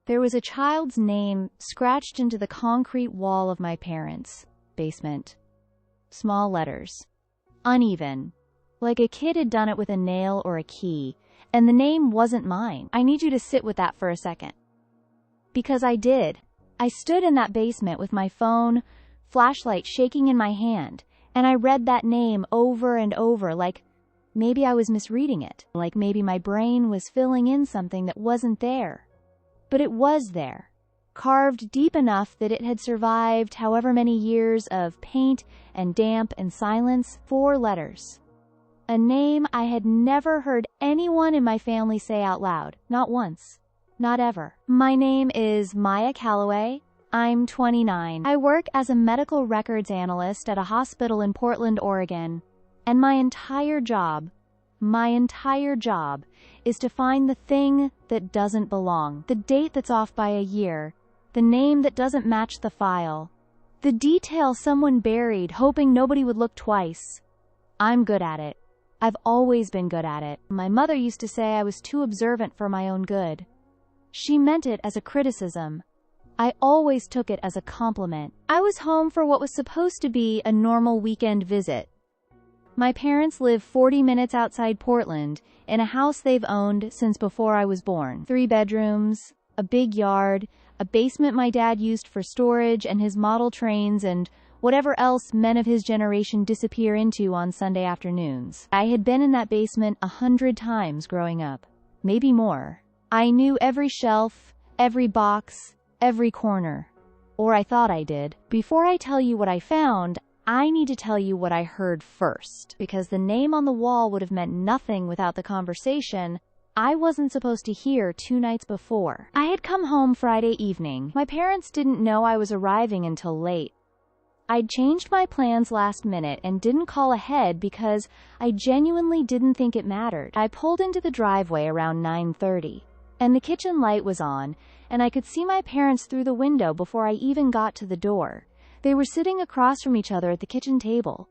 There was a child's name scratched into the concrete wall of my parents' basement. Small letters. Uneven. Like a kid had done it with a nail or a key, and the name wasn't mine. I need you to sit with that for a second. Because I did. I stood in that basement with my phone, flashlight shaking in my hand, and I read that name over and over, like maybe I was misreading it, like maybe my brain was filling in something that wasn't there. But it was there, carved deep enough that it had survived however many years of paint and damp and silence. 4 letters. A name I had never heard anyone in my family say out loud. Not once. Not ever. My name is Maya Calloway. I'm 29. I work as a medical records analyst at a hospital in Portland, Oregon. And my entire job is to find the thing that doesn't belong, the date that's off by a year, the name that doesn't match the file, the detail someone buried hoping nobody would look twice. I'm good at it. I've always been good at it. My mother used to say I was too observant for my own good. She meant it as a criticism. I always took it as a compliment. I was home for what was supposed to be a normal weekend visit. My parents live 40 minutes outside Portland, in a house they've owned since before I was born. 3 bedrooms, a big yard, a basement my dad used for storage and his model trains and whatever else men of his generation disappear into on Sunday afternoons. I had been in that basement 100 times growing up. Maybe more. I knew every shelf, every box, every corner. Or I thought I did. Before I tell you what I found, I need to tell you what I heard first, because the name on the wall would have meant nothing without the conversation I wasn't supposed to hear 2 nights before. I had come home Friday evening. My parents didn't know I was arriving until late. I'd changed my plans last minute and didn't call ahead because I genuinely didn't think it mattered. I pulled into the driveway around 9:30, and the kitchen light was on, and I could see my parents through the window before I even got to the door. They were sitting across from each other at the kitchen table.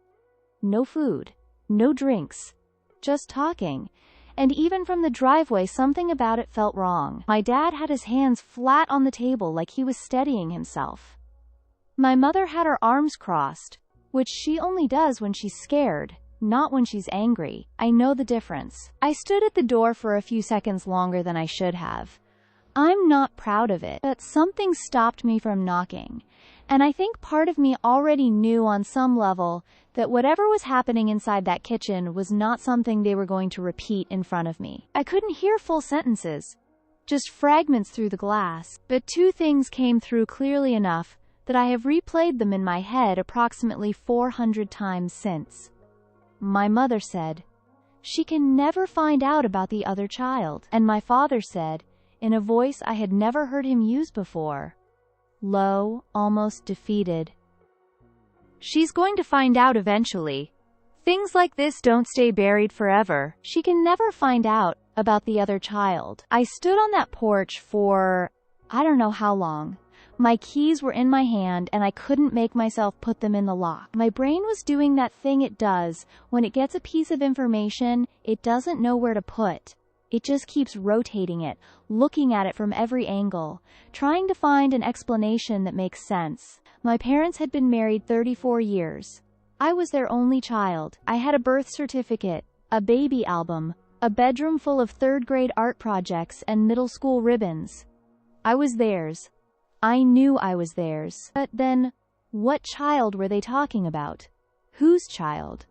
No food, no drinks, just talking. And even from the driveway, something about it felt wrong. My dad had his hands flat on the table like he was steadying himself. My mother had her arms crossed, which she only does when she's scared, not when she's angry. I know the difference. I stood at the door for a few seconds longer than I should have. I'm not proud of it, but something stopped me from knocking. And I think part of me already knew on some level that whatever was happening inside that kitchen was not something they were going to repeat in front of me. I couldn't hear full sentences, just fragments through the glass, but 2 things came through clearly enough that I have replayed them in my head approximately 400 times since. My mother said, "She can never find out about the other child." And my father said, in a voice I had never heard him use before, low, almost defeated, "She's going to find out eventually. Things like this don't stay buried forever. She can never find out about the other child." I stood on that porch for I don't know how long. My keys were in my hand and I couldn't make myself put them in the lock. My brain was doing that thing it does when it gets a piece of information it doesn't know where to put. It just keeps rotating it, looking at it from every angle, trying to find an explanation that makes sense. My parents had been married 34 years. I was their only child. I had a birth certificate, a baby album, a bedroom full of 3rd-grade art projects and middle school ribbons. I was theirs. I knew I was theirs. But then, what child were they talking about? Whose child?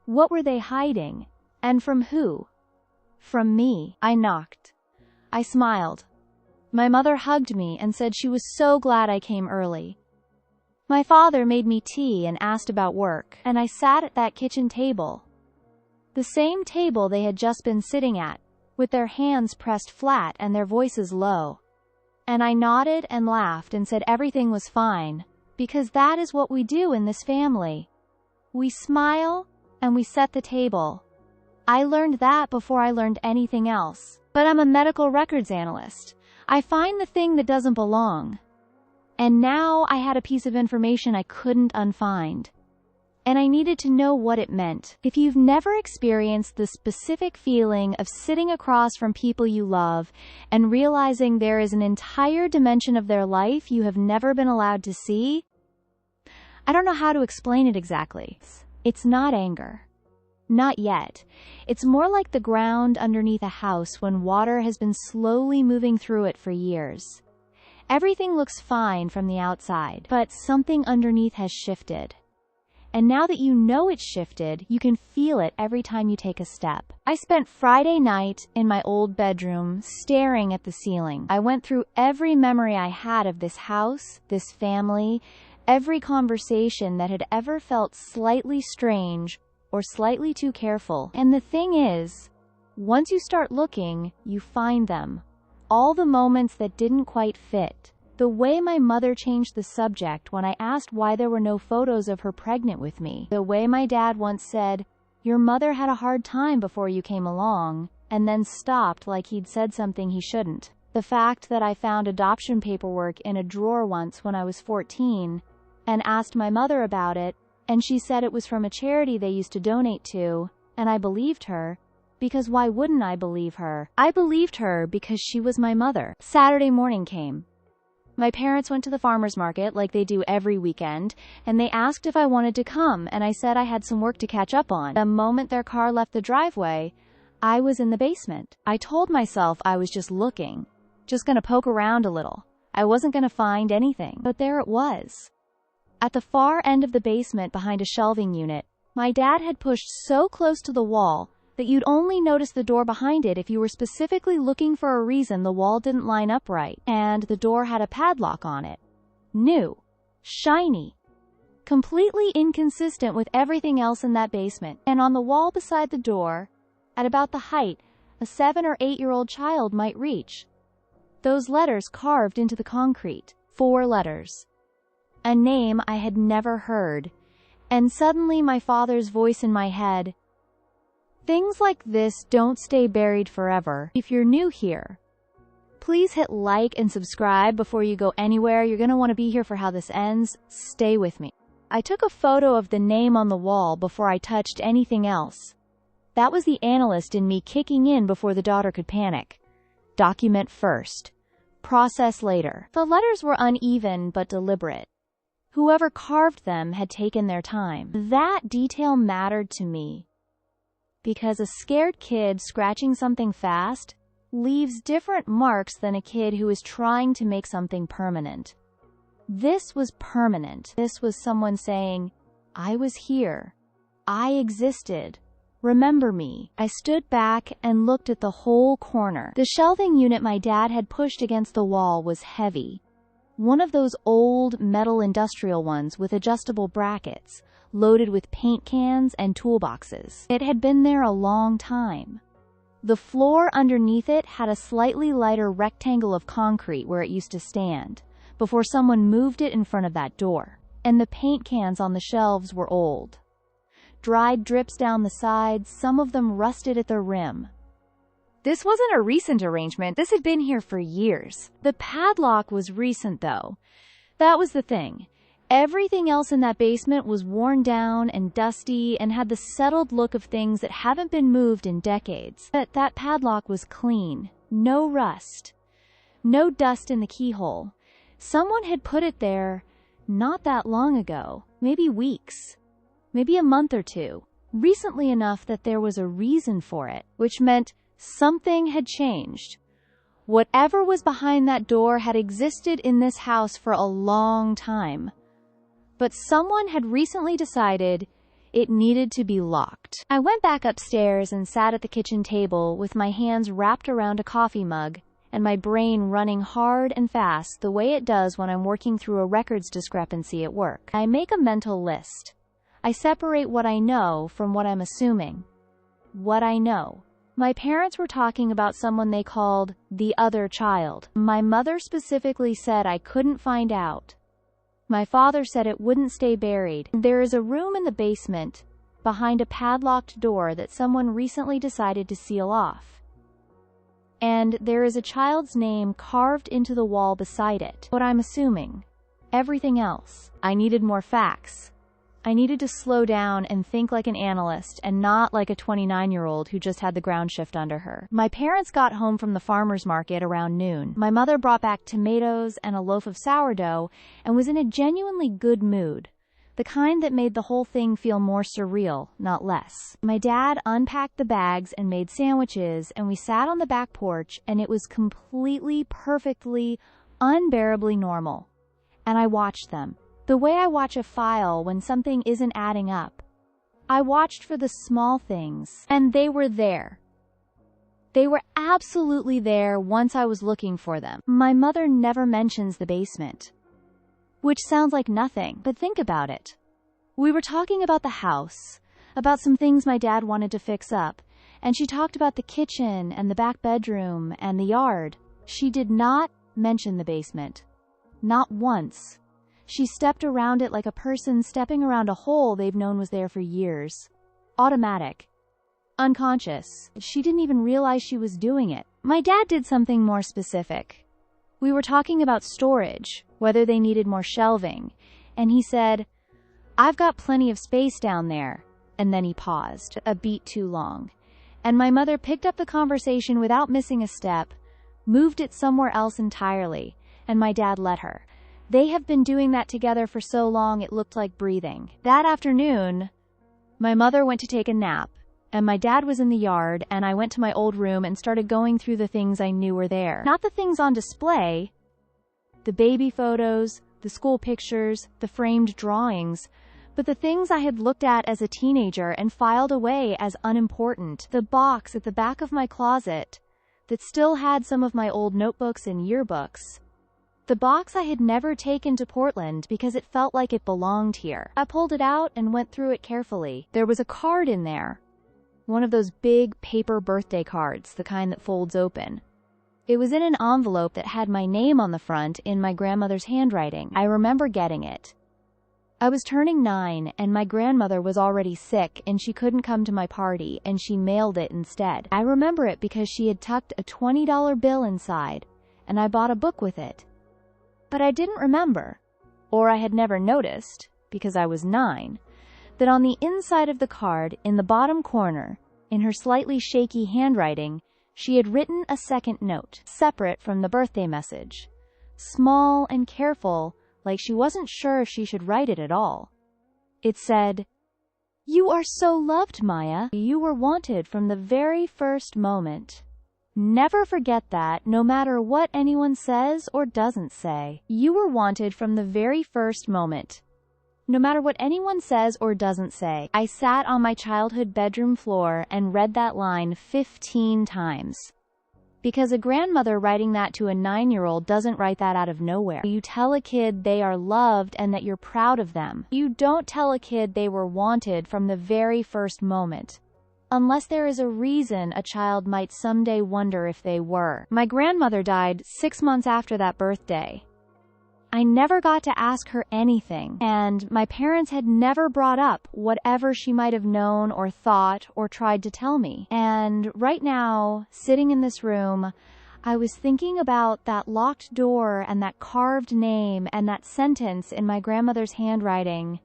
What were they hiding? And from who? From me. I knocked. I smiled. My mother hugged me and said she was so glad I came early. My father made me tea and asked about work, and I sat at that kitchen table. The same table they had just been sitting at, with their hands pressed flat and their voices low. And I nodded and laughed and said everything was fine, because that is what we do in this family. We smile, and we set the table. I learned that before I learned anything else. But I'm a medical records analyst. I find the thing that doesn't belong. And now I had a piece of information I couldn't unfind. and I needed to know what it meant. If you've never experienced the specific feeling of sitting across from people you love and realizing there is an entire dimension of their life you have never been allowed to see, I don't know how to explain it exactly. It's not anger. Not yet. It's more like the ground underneath a house when water has been slowly moving through it for years. Everything looks fine from the outside, but something underneath has shifted. And now that you know it's shifted, you can feel it every time you take a step. I spent Friday night in my old bedroom staring at the ceiling. I went through every memory I had of this house, this family, every conversation that had ever felt slightly strange or slightly too careful. And the thing is, once you start looking, you find them. All the moments that didn't quite fit. The way my mother changed the subject when I asked why there were no photos of her pregnant with me. The way my dad once said, "Your mother had a hard time before you came along," and then stopped like he'd said something he shouldn't. The fact that I found adoption paperwork in a drawer once when I was 14, and asked my mother about it, and she said it was from a charity they used to donate to, and I believed her, because why wouldn't I believe her? I believed her because she was my mother. Saturday morning came. My parents went to the farmer's market like they do every weekend, and they asked if I wanted to come, and I said I had some work to catch up on. The moment their car left the driveway, I was in the basement. I told myself I was just looking, just gonna poke around a little. I wasn't gonna find anything, but there it was. At the far end of the basement behind a shelving unit, my dad had pushed so close to the wall that you'd only notice the door behind it if you were specifically looking for a reason the wall didn't line up right, and the door had a padlock on it. New. Shiny. Completely inconsistent with everything else in that basement. And on the wall beside the door, at about the height a 7 or 8-year-old child might reach, those letters carved into the concrete. 4 letters. A name I had never heard. And suddenly my father's voice in my head, "Things like this don't stay buried forever." If you're new here, please hit like and subscribe before you go anywhere. You're going to want to be here for how this ends. Stay with me. I took a photo of the name on the wall before I touched anything else. That was the analyst in me kicking in before the daughter could panic. Document first. Process later. The letters were uneven but deliberate. Whoever carved them had taken their time. That detail mattered to me, because a scared kid scratching something fast leaves different marks than a kid who is trying to make something permanent. This was permanent. This was someone saying, "I was here. I existed. Remember me." I stood back and looked at the whole corner. The shelving unit my dad had pushed against the wall was heavy. One of those old metal industrial ones with adjustable brackets, loaded with paint cans and toolboxes. It had been there a long time. The floor underneath it had a slightly lighter rectangle of concrete where it used to stand, before someone moved it in front of that door. And the paint cans on the shelves were old. Dried drips down the sides, some of them rusted at the rim. This wasn't a recent arrangement. This had been here for years. The padlock was recent, though. That was the thing. Everything else in that basement was worn down and dusty and had the settled look of things that haven't been moved in decades. But that padlock was clean. No rust. No dust in the keyhole. Someone had put it there not that long ago. Maybe weeks. Maybe a month or two. Recently enough that there was a reason for it, which meant something had changed. Whatever was behind that door had existed in this house for a long time. But someone had recently decided it needed to be locked. I went back upstairs and sat at the kitchen table with my hands wrapped around a coffee mug and my brain running hard and fast the way it does when I'm working through a records discrepancy at work. I make a mental list. I separate what I know from what I'm assuming. What I know. My parents were talking about someone they called the other child. My mother specifically said I couldn't find out. My father said it wouldn't stay buried. There is a room in the basement, behind a padlocked door that someone recently decided to seal off. And there is a child's name carved into the wall beside it. What I'm assuming. Everything else. I needed more facts. I needed to slow down and think like an analyst and not like a 29-year-old who just had the ground shift under her. My parents got home from the farmer's market around noon. My mother brought back tomatoes and a loaf of sourdough and was in a genuinely good mood. The kind that made the whole thing feel more surreal, not less. My dad unpacked the bags and made sandwiches, and we sat on the back porch, and it was completely, perfectly, unbearably normal. And I watched them. The way I watch a file when something isn't adding up. I watched for the small things, and they were there. They were absolutely there once I was looking for them. My mother never mentions the basement. Which sounds like nothing, but think about it. We were talking about the house, about some things my dad wanted to fix up, and she talked about the kitchen and the back bedroom and the yard. She did not mention the basement. Not once. She stepped around it like a person stepping around a hole they've known was there for years. Automatic. Unconscious. She didn't even realize she was doing it. My dad did something more specific. We were talking about storage, whether they needed more shelving, and he said, "I've got plenty of space down there." And then he paused, a beat too long. And my mother picked up the conversation without missing a step, moved it somewhere else entirely, and my dad let her. They have been doing that together for so long it looked like breathing. That afternoon, my mother went to take a nap, and my dad was in the yard, and I went to my old room and started going through the things I knew were there. Not the things on display, the baby photos, the school pictures, the framed drawings, but the things I had looked at as a teenager and filed away as unimportant. The box at the back of my closet that still had some of my old notebooks and yearbooks. The box I had never taken to Portland because it felt like it belonged here. I pulled it out and went through it carefully. There was a card in there. One of those big paper birthday cards, the kind that folds open. It was in an envelope that had my name on the front in my grandmother's handwriting. I remember getting it. I was turning 9, and my grandmother was already sick, and she couldn't come to my party, and she mailed it instead. I remember it because she had tucked a $20 bill inside, and I bought a book with it. But I didn't remember, or I had never noticed, because I was 9, that on the inside of the card, in the bottom corner, in her slightly shaky handwriting, she had written a second note, separate from the birthday message. Small and careful, like she wasn't sure if she should write it at all. It said, "You are so loved, Maya. You were wanted from the very first moment. Never forget that, no matter what anyone says or doesn't say. You were wanted from the very first moment. No matter what anyone says or doesn't say." I sat on my childhood bedroom floor and read that line 15 times. Because a grandmother writing that to a 9-year-old doesn't write that out of nowhere. You tell a kid they are loved and that you're proud of them. You don't tell a kid they were wanted from the very first moment. Unless there is a reason a child might someday wonder if they were. My grandmother died 6 months after that birthday. I never got to ask her anything, and my parents had never brought up whatever she might have known or thought or tried to tell me. And right now, sitting in this room, I was thinking about that locked door and that carved name and that sentence in my grandmother's handwriting.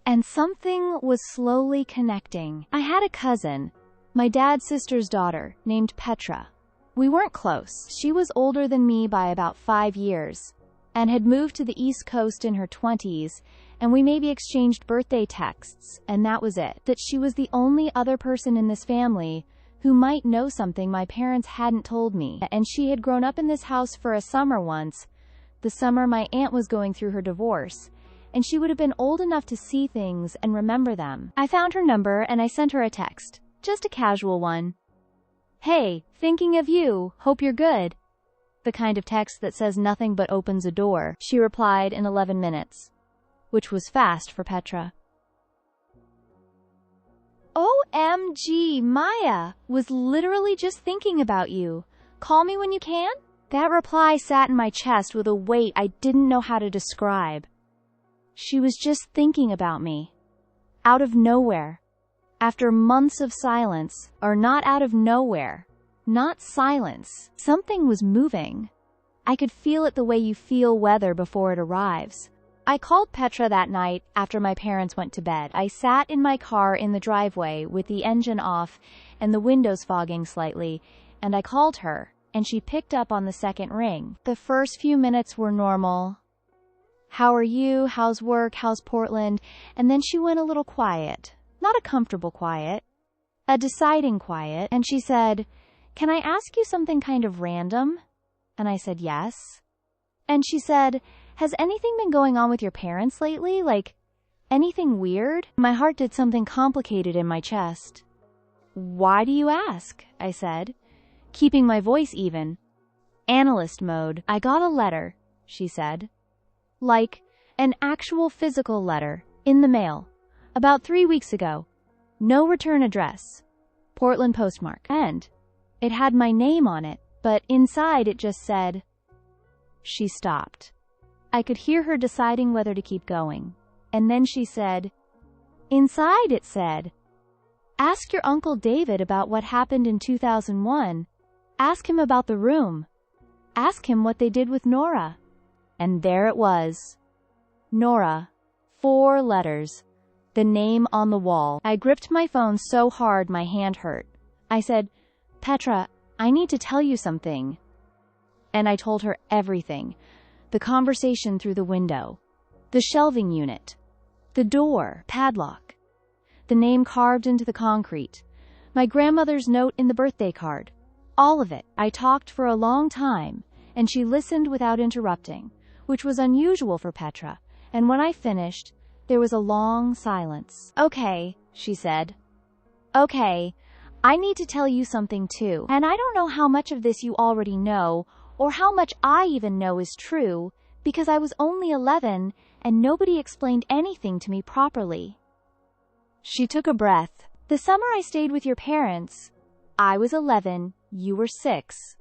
And something was slowly connecting. I had a cousin, my dad's sister's daughter, named Petra. We weren't close. She was older than me by about 5 years, and had moved to the East Coast in her 20s, and we maybe exchanged birthday texts, and that was it. That she was the only other person in this family who might know something my parents hadn't told me, and she had grown up in this house for a summer once, the summer my aunt was going through her divorce, and she would have been old enough to see things and remember them. I found her number and I sent her a text. Just a casual one. "Hey, thinking of you, hope you're good." The kind of text that says nothing but opens a door. She replied in 11 minutes, which was fast for Petra. "OMG, Maya, was literally just thinking about you. Call me when you can?" That reply sat in my chest with a weight I didn't know how to describe. She was just thinking about me. Out of nowhere. After months of silence, or not out of nowhere. Not silence. Something was moving. I could feel it the way you feel weather before it arrives. I called Petra that night after my parents went to bed. I sat in my car in the driveway with the engine off and the windows fogging slightly, and I called her, and she picked up on the second ring. The first few minutes were normal. How are you? How's work? How's Portland? And then she went a little quiet. Not a comfortable quiet. A deciding quiet. And she said, "Can I ask you something kind of random?" And I said, "Yes." And she said, "Has anything been going on with your parents lately? Like, anything weird?" My heart did something complicated in my chest. "Why do you ask?" I said, keeping my voice even. Analyst mode. "I got a letter," she said. "Like, an actual physical letter, in the mail, about 3 weeks ago. No return address. Portland postmark. And it had my name on it, but inside it just said..." She stopped. I could hear her deciding whether to keep going. And then she said, "Inside it said, ask your Uncle David about what happened in 2001. Ask him about the room. Ask him what they did with Nora." And there it was. Nora. 4 letters. The name on the wall. I gripped my phone so hard my hand hurt. I said, "Petra, I need to tell you something." And I told her everything. The conversation through the window. The shelving unit. The door padlock. The name carved into the concrete. My grandmother's note in the birthday card. All of it. I talked for a long time, and she listened without interrupting, which was unusual for Petra, and when I finished, there was a long silence. "Okay," she said. "Okay, I need to tell you something too, and I don't know how much of this you already know, or how much I even know is true, because I was only 11, and nobody explained anything to me properly." She took a breath. "The summer I stayed with your parents, I was 11, you were 6.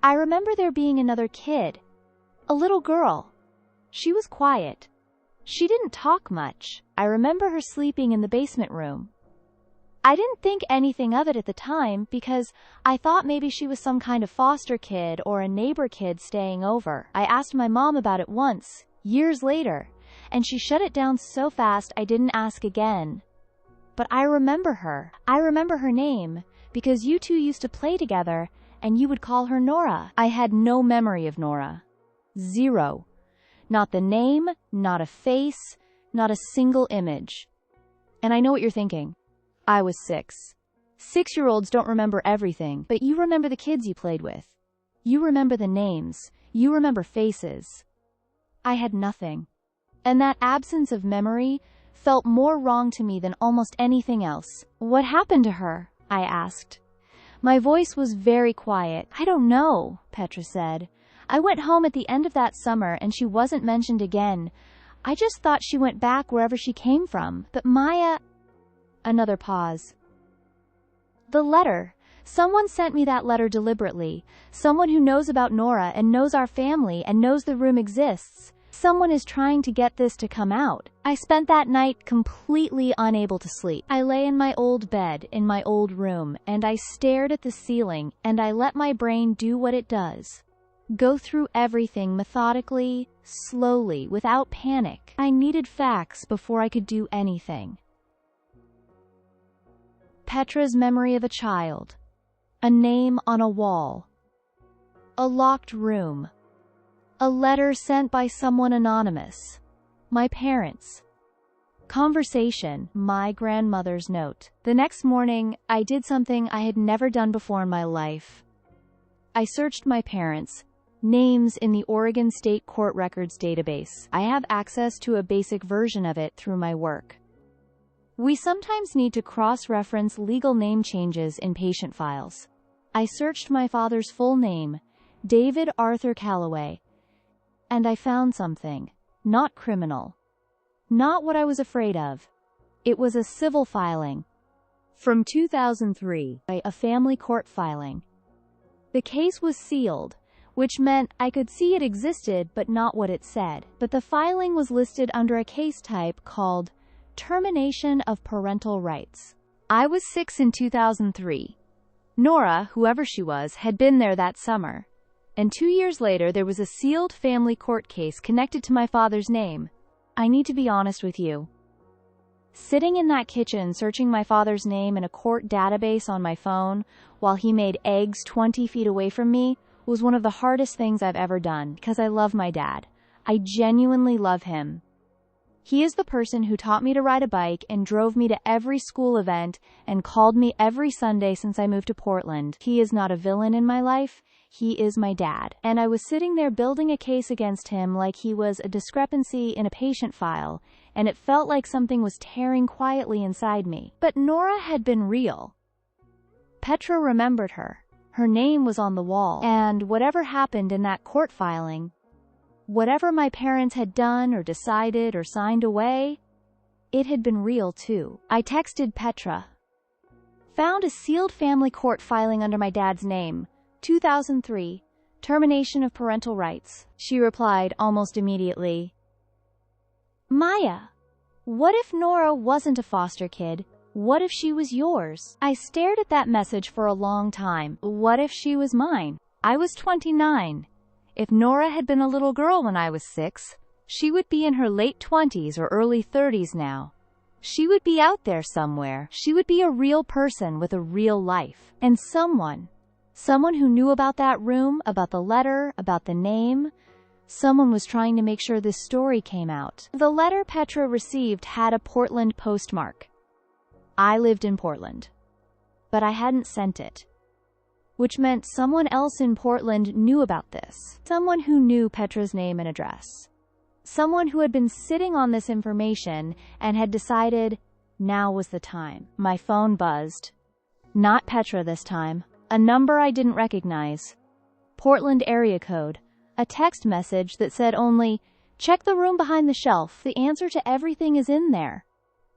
I remember there being another kid. A little girl. She was quiet. She didn't talk much. I remember her sleeping in the basement room. I didn't think anything of it at the time because I thought maybe she was some kind of foster kid or a neighbor kid staying over. I asked my mom about it once, years later, and she shut it down so fast I didn't ask again. But I remember her. I remember her name, because you two used to play together, and you would call her Nora." I had no memory of Nora. 0. Not the name, not a face, not a single image. And I know what you're thinking. I was 6. 6-year-olds don't remember everything, but you remember the kids you played with. You remember the names. You remember faces. I had nothing. And that absence of memory felt more wrong to me than almost anything else. "What happened to her?" I asked. My voice was very quiet. "I don't know," Petra said. "I went home at the end of that summer and she wasn't mentioned again. I just thought she went back wherever she came from. But Maya..." Another pause. "The letter. Someone sent me that letter deliberately. Someone who knows about Nora and knows our family and knows the room exists. Someone is trying to get this to come out." I spent that night completely unable to sleep. I lay in my old bed in my old room, and I stared at the ceiling, and I let my brain do what it does. Go through everything methodically, slowly, without panic. I needed facts before I could do anything. Petra's memory of a child. A name on a wall. A locked room. A letter sent by someone anonymous. My parents. Conversation. My grandmother's note. The next morning, I did something I had never done before in my life. I searched my parents' names in the Oregon State Court Records database. I have access to a basic version of it through my work. We sometimes need to cross-reference legal name changes in patient files. I searched my father's full name, David Arthur Calloway, and I found something. Not criminal. Not what I was afraid of. It was a civil filing. From 2003, a family court filing. The case was sealed, which meant I could see it existed but not what it said. But the filing was listed under a case type called Termination of Parental Rights. I was 6 in 2003. Nora, whoever she was, had been there that summer. And 2 years later there was a sealed family court case connected to my father's name. I need to be honest with you. Sitting in that kitchen searching my father's name in a court database on my phone while he made eggs 20 feet away from me was one of the hardest things I've ever done because I love my dad. I genuinely love him. He is the person who taught me to ride a bike and drove me to every school event and called me every Sunday since I moved to Portland. He is not a villain in my life. He is my dad. And I was sitting there building a case against him like he was a discrepancy in a patient file, and it felt like something was tearing quietly inside me. But Nora had been real. Petra remembered her. Her name was on the wall. And whatever happened in that court filing, whatever my parents had done or decided or signed away, it had been real too. I texted Petra. Found a sealed family court filing under my dad's name. 2003. Termination of parental rights. She replied almost immediately. Maya, what if Nora wasn't a foster kid? What if she was yours? I stared at that message for a long time. What if she was mine? I was 29. If Nora had been a little girl when I was 6, she would be in her late 20s or early 30s now. She would be out there somewhere. She would be a real person with a real life. And someone who knew about that room, about the letter, about the name. Someone was trying to make sure this story came out. The letter Petra received had a Portland postmark. I lived in Portland, but I hadn't sent it, which meant someone else in Portland knew about this. Someone who knew Petra's name and address. Someone who had been sitting on this information and had decided now was the time. My phone buzzed. Not Petra this time. A number I didn't recognize. Portland area code. A text message that said only, "Check the room behind the shelf. The answer to everything is in there.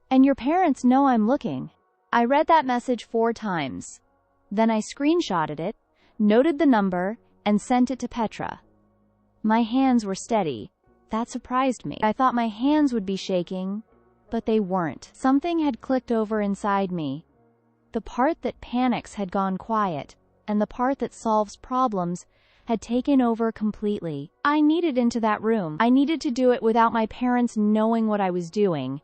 And your parents know I'm looking." I read that message 4 times. Then I screenshotted it, noted the number, and sent it to Petra. My hands were steady. That surprised me. I thought my hands would be shaking, but they weren't. Something had clicked over inside me. The part that panics had gone quiet, and the part that solves problems had taken over completely. I needed into that room. I needed to do it without my parents knowing what I was doing,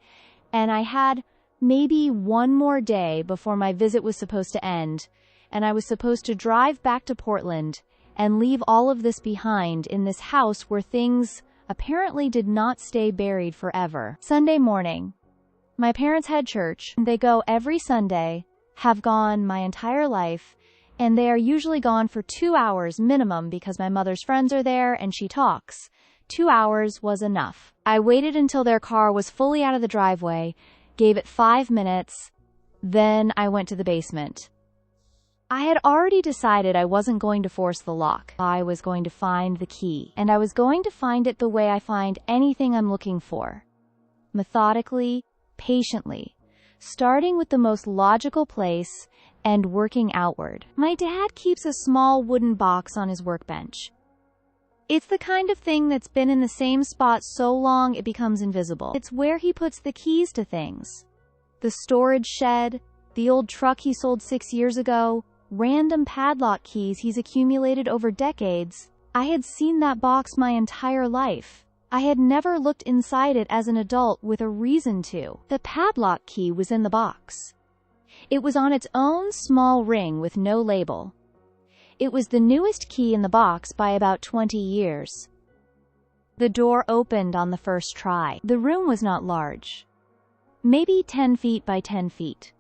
and I had maybe one more day before my visit was supposed to end, and I was supposed to drive back to Portland and leave all of this behind in this house where things apparently did not stay buried forever. Sunday morning. My parents had church. They go every Sunday, have gone my entire life, and they are usually gone for 2 hours minimum because my mother's friends are there and she talks. 2 hours was enough. I waited until their car was fully out of the driveway, gave it 5 minutes, then I went to the basement. I had already decided I wasn't going to force the lock. I was going to find the key, and I was going to find it the way I find anything I'm looking for. Methodically, patiently, starting with the most logical place and working outward. My dad keeps a small wooden box on his workbench. It's the kind of thing that's been in the same spot so long it becomes invisible. It's where he puts the keys to things. The storage shed, the old truck he sold 6 years ago, random padlock keys he's accumulated over decades. I had seen that box my entire life. I had never looked inside it as an adult with a reason to. The padlock key was in the box. It was on its own small ring with no label. It was the newest key in the box by about 20 years. The door opened on the first try. The room was not large. Maybe 10 feet by 10 feet.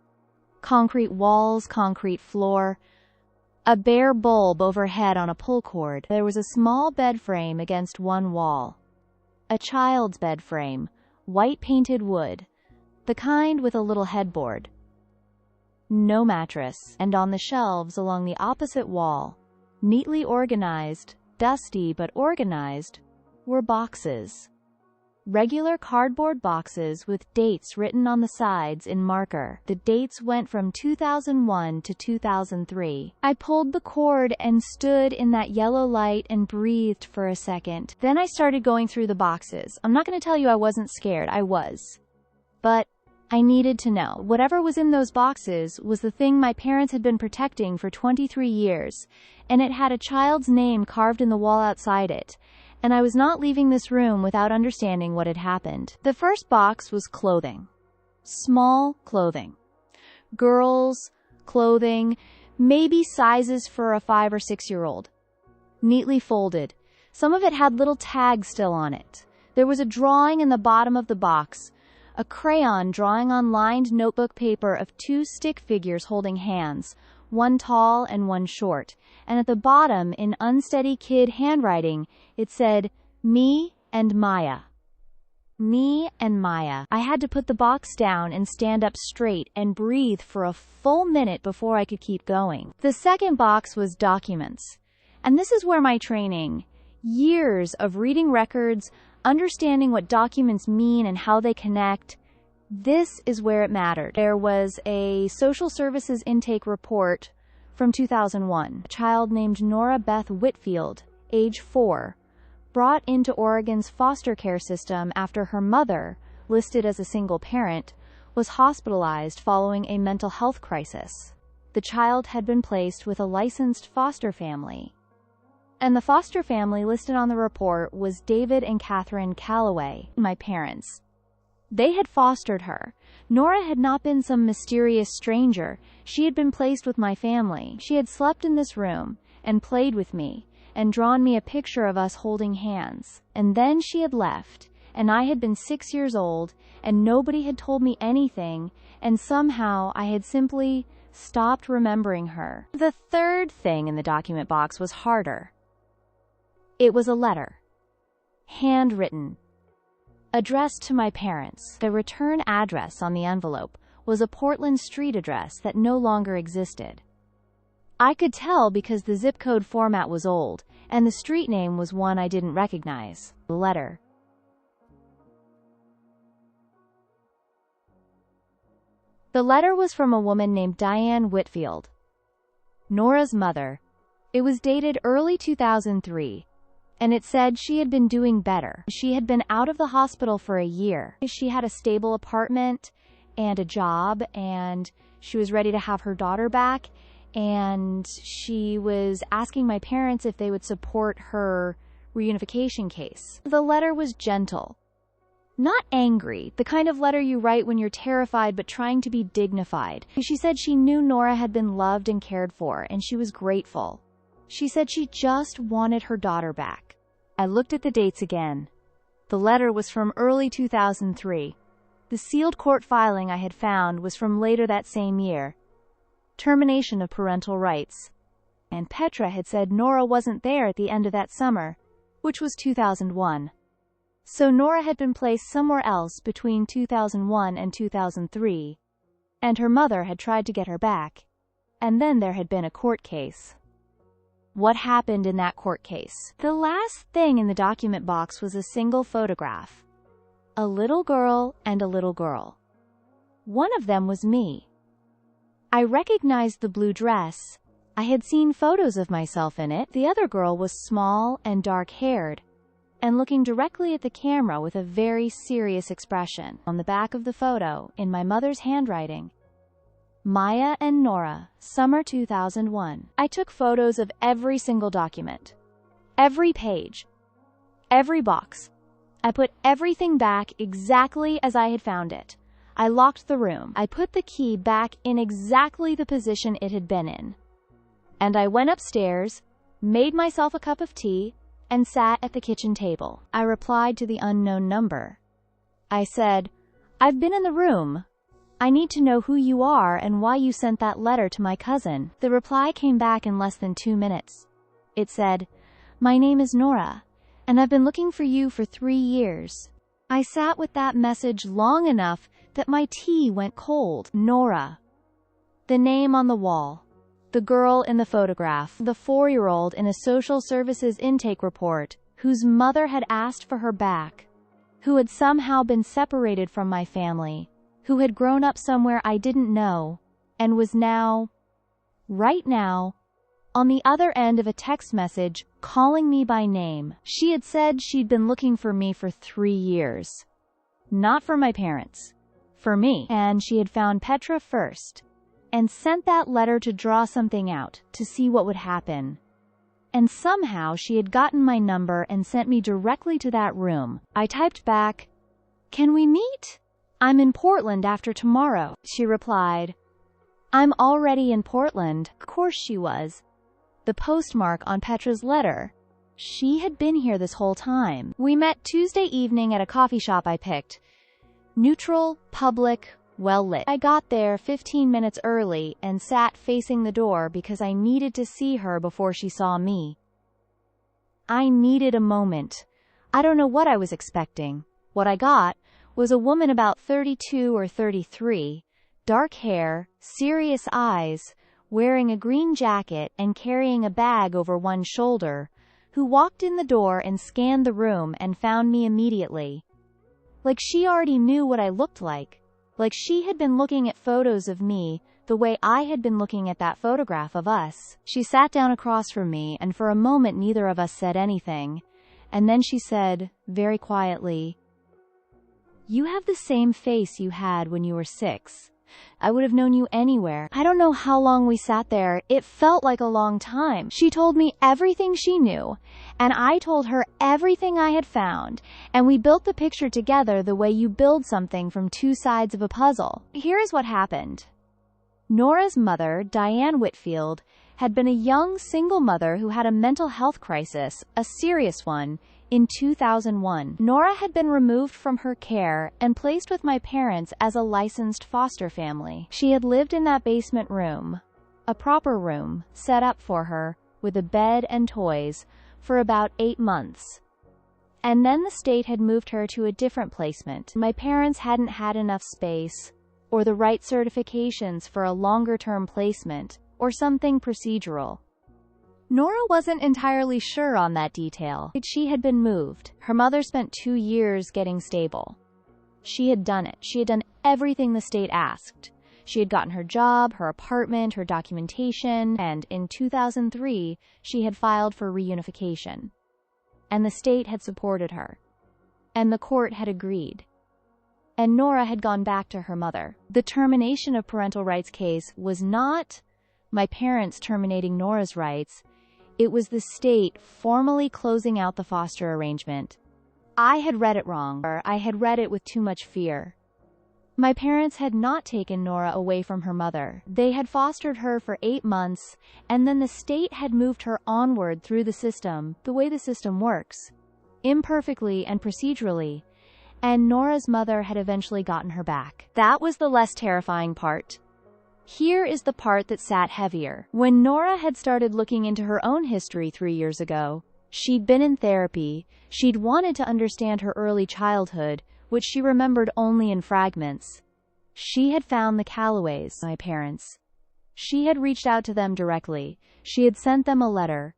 Concrete walls, concrete floor. A bare bulb overhead on a pull cord. There was a small bed frame against one wall. A child's bed frame, white painted wood, the kind with a little headboard. No mattress, and on the shelves along the opposite wall, neatly organized, dusty but organized, were boxes. Regular cardboard boxes with dates written on the sides in marker. The dates went from 2001 to 2003. I pulled the cord and stood in that yellow light and breathed for a second. Then I started going through the boxes. I'm not going to tell you I wasn't scared. I was. But I needed to know. Whatever was in those boxes was the thing my parents had been protecting for 23 years, and it had a child's name carved in the wall outside it. and I was not leaving this room without understanding what had happened. The first box was clothing. Small clothing. Girls' clothing, maybe sizes for a 5 or 6-year-old. Neatly folded. Some of it had little tags still on it. There was a drawing in the bottom of the box, a crayon drawing on lined notebook paper of 2 stick figures holding hands, one tall and one short, and at the bottom, in unsteady kid handwriting, it said, "Me and Maya." Me and Maya. I had to put the box down and stand up straight and breathe for a full minute before I could keep going. The second box was documents. And this is where my training, years of reading records, understanding what documents mean and how they connect, this is where it mattered. There was a social services intake report from 2001. A child named Nora Beth Whitfield, age 4, brought into Oregon's foster care system after her mother, listed as a single parent, was hospitalized following a mental health crisis. The child had been placed with a licensed foster family, and the foster family listed on the report was David and Catherine Calloway, my parents. They had fostered her. Nora had not been some mysterious stranger. She had been placed with my family. She had slept in this room and played with me and drawn me a picture of us holding hands. And then she had left, and I had been 6 years old, and nobody had told me anything, and somehow I had simply stopped remembering her. The third thing in the document box was harder. It was a letter. Handwritten. Addressed to my parents. The return address on the envelope was a Portland street address that no longer existed. I could tell because the zip code format was old, and the street name was one I didn't recognize. The letter. The letter was from a woman named Diane Whitfield, Nora's mother. It was dated early 2003, and it said she had been doing better. She had been out of the hospital for a year. She had a stable apartment and a job, and she was ready to have her daughter back, and she was asking my parents if they would support her reunification case. The letter was gentle. Not angry, the kind of letter you write when you're terrified but trying to be dignified. She said she knew Nora had been loved and cared for, and she was grateful. She said she just wanted her daughter back. I looked at the dates again. The letter was from early 2003. The sealed court filing I had found was from later that same year. Termination of parental rights. And Petra had said Nora wasn't there at the end of that summer, which was 2001. So Nora had been placed somewhere else between 2001 and 2003, and her mother had tried to get her back. And then there had been a court case. What happened in that court case? The last thing in the document box was a single photograph. A little girl and a little girl. One of them was me. I recognized the blue dress. I had seen photos of myself in it. The other girl was small and dark-haired, and looking directly at the camera with a very serious expression. On the back of the photo, in my mother's handwriting, Maya and Nora, summer 2001. I took photos of every single document, every page, every box. I put everything back exactly as I had found it. I locked the room. I put the key back in exactly the position it had been in. And I went upstairs, made myself a cup of tea, and sat at the kitchen table. I replied to the unknown number. I said, "I've been in the room. I need to know who you are and why you sent that letter to my cousin." The reply came back in less than 2 minutes. It said, "My name is Nora, and I've been looking for you for 3 years." I sat with that message long enough that my tea went cold. Nora. The name on the wall. The girl in the photograph. The 4-year-old in a social services intake report, whose mother had asked for her back, who had somehow been separated from my family, who had grown up somewhere I didn't know, and was now, right now, on the other end of a text message, calling me by name. She had said she'd been looking for me for 3 years. Not for my parents. For me. And she had found Petra first, and sent that letter to draw something out, to see what would happen. and somehow she had gotten my number and sent me directly to that room. I typed back, "Can we meet? I'm in Portland after tomorrow," she replied. "I'm already in Portland." Of course she was. The postmark on Petra's letter. She had been here this whole time. We met Tuesday evening at a coffee shop I picked. Neutral, public, well lit. I got there 15 minutes early and sat facing the door because I needed to see her before she saw me. I needed a moment. I don't know what I was expecting. What I got was a woman about 32 or 33, dark hair, serious eyes, wearing a green jacket and carrying a bag over one shoulder, who walked in the door and scanned the room and found me immediately. Like she already knew what I looked like she had been looking at photos of me the way I had been looking at that photograph of us. She sat down across from me, and for a moment neither of us said anything, and then she said, very quietly, "You have the same face you had when you were 6. I would have known you anywhere." I don't know how long we sat there. It felt like a long time. She told me everything she knew, and I told her everything I had found, and we built the picture together the way you build something from two sides of a puzzle. Here is what happened. Nora's mother, Diane Whitfield, had been a young single mother who had a mental health crisis, a serious one, in 2001. Nora had been removed from her care and placed with my parents as a licensed foster family. She had lived in that basement room, a proper room, set up for her, with a bed and toys, for about 8 months. And then the state had moved her to a different placement. My parents hadn't had enough space, or the right certifications for a longer-term placement, or something procedural. Nora wasn't entirely sure on that detail. She had been moved. Her mother spent 2 years getting stable. She had done it. She had done everything the state asked. She had gotten her job, her apartment, her documentation, and in 2003, she had filed for reunification. And the state had supported her. And the court had agreed. And Nora had gone back to her mother. The termination of parental rights case was not my parents terminating Nora's rights. It was the state formally closing out the foster arrangement. I had read it wrong, or I had read it with too much fear. My parents had not taken Nora away from her mother. They had fostered her for 8 months, and then the state had moved her onward through the system, the way the system works, imperfectly and procedurally, and Nora's mother had eventually gotten her back. That was the less terrifying part. Here is the part that sat heavier. When Nora had started looking into her own history 3 years ago, she'd been in therapy, she'd wanted to understand her early childhood, which she remembered only in fragments. She had found the Callaways, my parents. She had reached out to them directly. She had sent them a letter.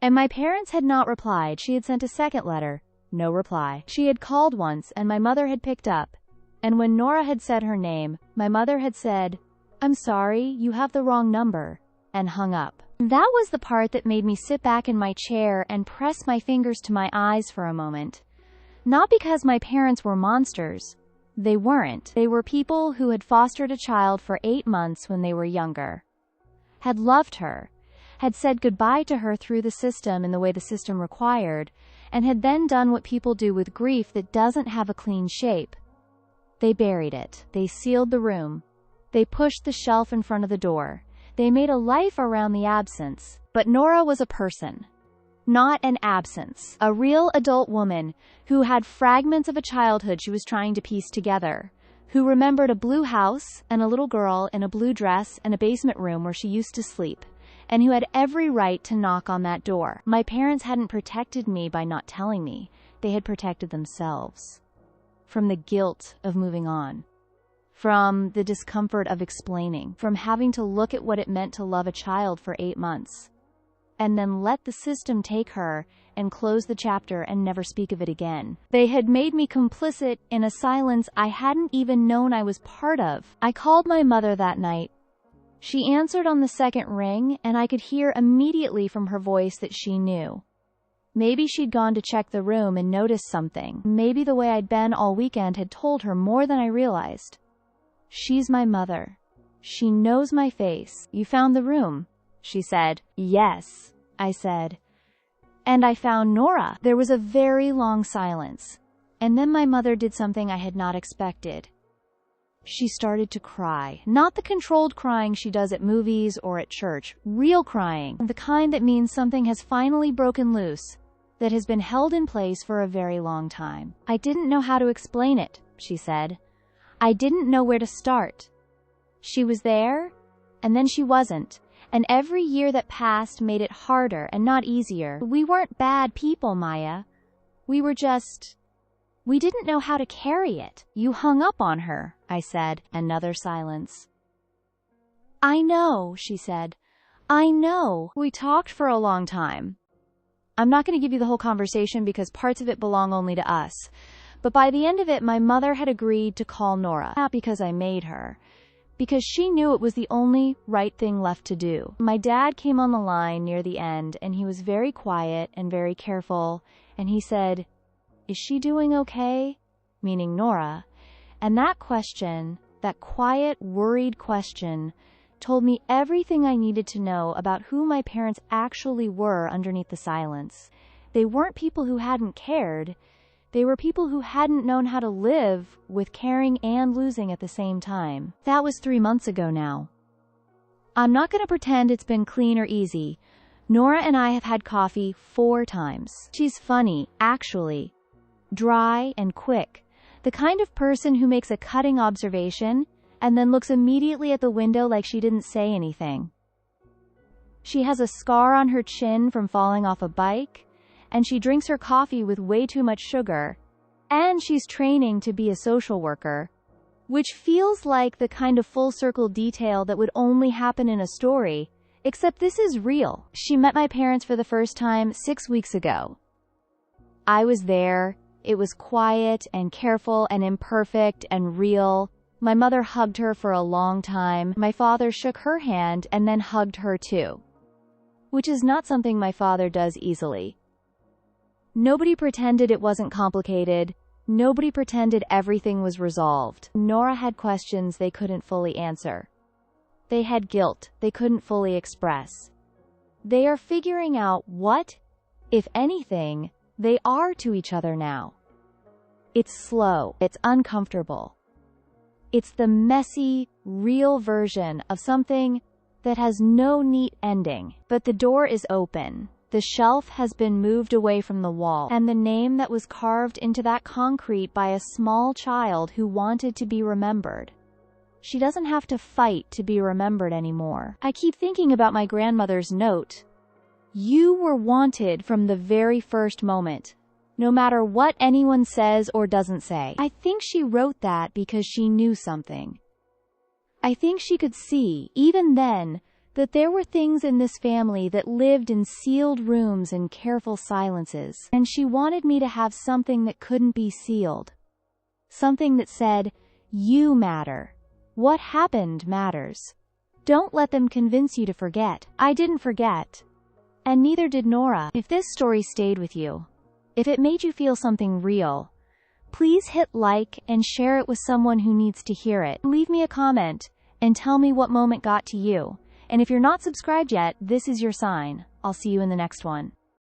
And my parents had not replied. She had sent a second letter. No reply. She had called once, and my mother had picked up. And when Nora had said her name, my mother had said, "I'm sorry, you have the wrong number," and hung up. That was the part that made me sit back in my chair and press my fingers to my eyes for a moment. Not because my parents were monsters. They weren't. They were people who had fostered a child for 8 months when they were younger. Had loved her. Had said goodbye to her through the system in the way the system required, and had then done what people do with grief that doesn't have a clean shape. They buried it. They sealed the room. They pushed the shelf in front of the door. They made a life around the absence. But Nora was a person. Not an absence. A real adult woman who had fragments of a childhood she was trying to piece together. Who remembered a blue house and a little girl in a blue dress and a basement room where she used to sleep. And who had every right to knock on that door. My parents hadn't protected me by not telling me. They had protected themselves. From the guilt of moving on. From the discomfort of explaining. From having to look at what it meant to love a child for 8 months. And then let the system take her and close the chapter and never speak of it again. They had made me complicit in a silence I hadn't even known I was part of. I called my mother that night. She answered on the second ring, and I could hear immediately from her voice that she knew. Maybe she'd gone to check the room and noticed something. Maybe the way I'd been all weekend had told her more than I realized. She's my mother. She knows my face. "You found the room?" she said. "Yes." I said. And I found Nora. There was a very long silence. And then my mother did something I had not expected. She started to cry. Not the controlled crying she does at movies or at church. Real crying. The kind that means something has finally broken loose, that has been held in place for a very long time. I didn't know how to explain it, she said. I didn't know where to start. She was there, and then she wasn't. And every year that passed made it harder and not easier. We weren't bad people, Maya. We didn't know how to carry it. You hung up on her, I said. Another silence. I know, she said. I know. We talked for a long time. I'm not going to give you the whole conversation because parts of it belong only to us. But by the end of it, my mother had agreed to call Nora. Not because I made her. Because she knew it was the only right thing left to do. My dad came on the line near the end, and he was very quiet and very careful, and he said, "Is she doing okay?" Meaning Nora. And that question, that quiet, worried question, told me everything I needed to know about who my parents actually were underneath the silence. They weren't people who hadn't cared. They were people who hadn't known how to live with caring and losing at the same time. That was 3 months ago now. I'm not going to pretend it's been clean or easy. Nora and I have had coffee 4 times. She's funny, actually. Dry and quick. The kind of person who makes a cutting observation and then looks immediately at the window like she didn't say anything. She has a scar on her chin from falling off a bike, and she drinks her coffee with way too much sugar, and she's training to be a social worker, which feels like the kind of full-circle detail that would only happen in a story, except this is real. She met my parents for the first time 6 weeks ago. I was there. It was quiet and careful and imperfect and real. My mother hugged her for a long time. My father shook her hand and then hugged her too, which is not something my father does easily. Nobody pretended it wasn't complicated. Nobody pretended everything was resolved. Nora had questions they couldn't fully answer. They had guilt they couldn't fully express. They are figuring out what, if anything, they are to each other now. It's slow. It's uncomfortable. It's the messy, real version of something that has no neat ending. But the door is open. The shelf has been moved away from the wall, and the name that was carved into that concrete by a small child who wanted to be remembered. She doesn't have to fight to be remembered anymore. I keep thinking about my grandmother's note. You were wanted from the very first moment, no matter what anyone says or doesn't say. I think she wrote that because she knew something. I think she could see, even then, that there were things in this family that lived in sealed rooms and careful silences, and she wanted me to have something that couldn't be sealed. Something that said, you matter. What happened matters. Don't let them convince you to forget. I didn't forget. And neither did Nora. If this story stayed with you, if it made you feel something real, please hit like and share it with someone who needs to hear it. Leave me a comment and tell me what moment got to you. And if you're not subscribed yet, this is your sign. I'll see you in the next one.